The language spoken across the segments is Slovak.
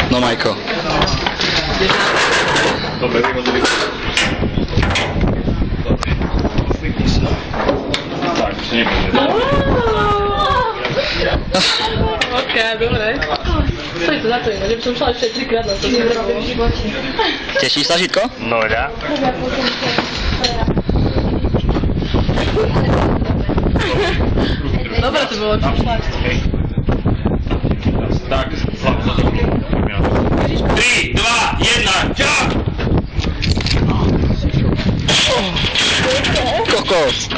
No Majko. Dobre, vyhodili. Tak, ešte nebude. Ok, dobre. Stojí to za to iné, že by som šla ešte 3-krát na to. Tešíš sa, Žitko? No ja. Dobre to bolo. Tak, 3, 2, 1, ťah! Kokos.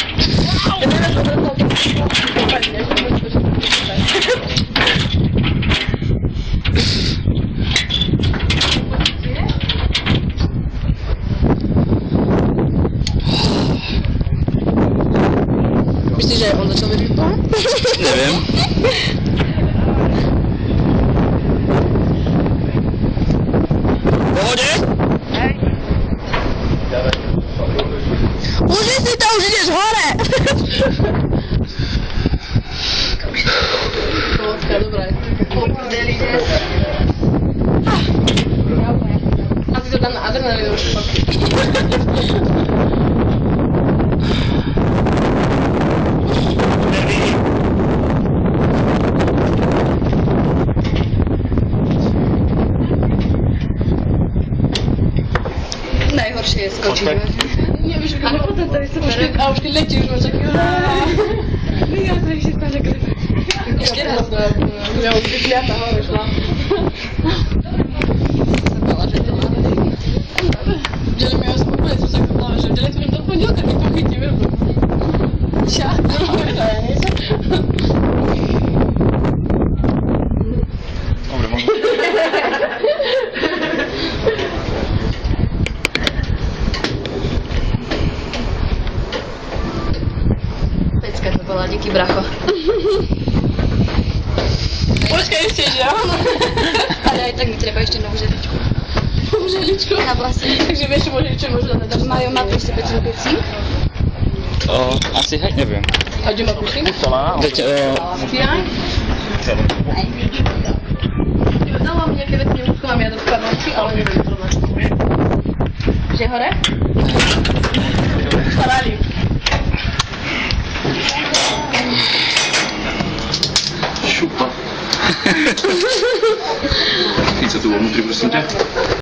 Myslíš, že on začal vedieť to? Neviem. Pohode? Užij si to, už ideš hore! Vodka, dobré. Asi to dám na adrenalinu už šok. Najhoršie je skočiť. Nevíš, ako potom to je super. A už keď letíš, máš taký... Ja to ešte stále krepe. Ešte raz. Ja už vyšliata hore šla. Zabala, že to máme. Vďali mi aspoň úplne som sa kúpala, že vďali som do pondelka, keď pochytím. Ča, dobre, to ja niečo. Dobre, môžem. Pecka to bola, díky bracho. Počkaj ešte, že áno? Ale aj tak mi treba ešte novú želičku. Novú želičku? Na vlasy. Takže vieš, čo možno dať. Majú matúsi peci. Asi hej, neviem. A kde ma puším? Veď, Stiaj? Dala mi nejaké veci, neúskala mi ja do skladnosti, ale neviem to na čo. Že hore? Parádi. Šupa. Chyť sa tu vo vnútri, prosím ťa.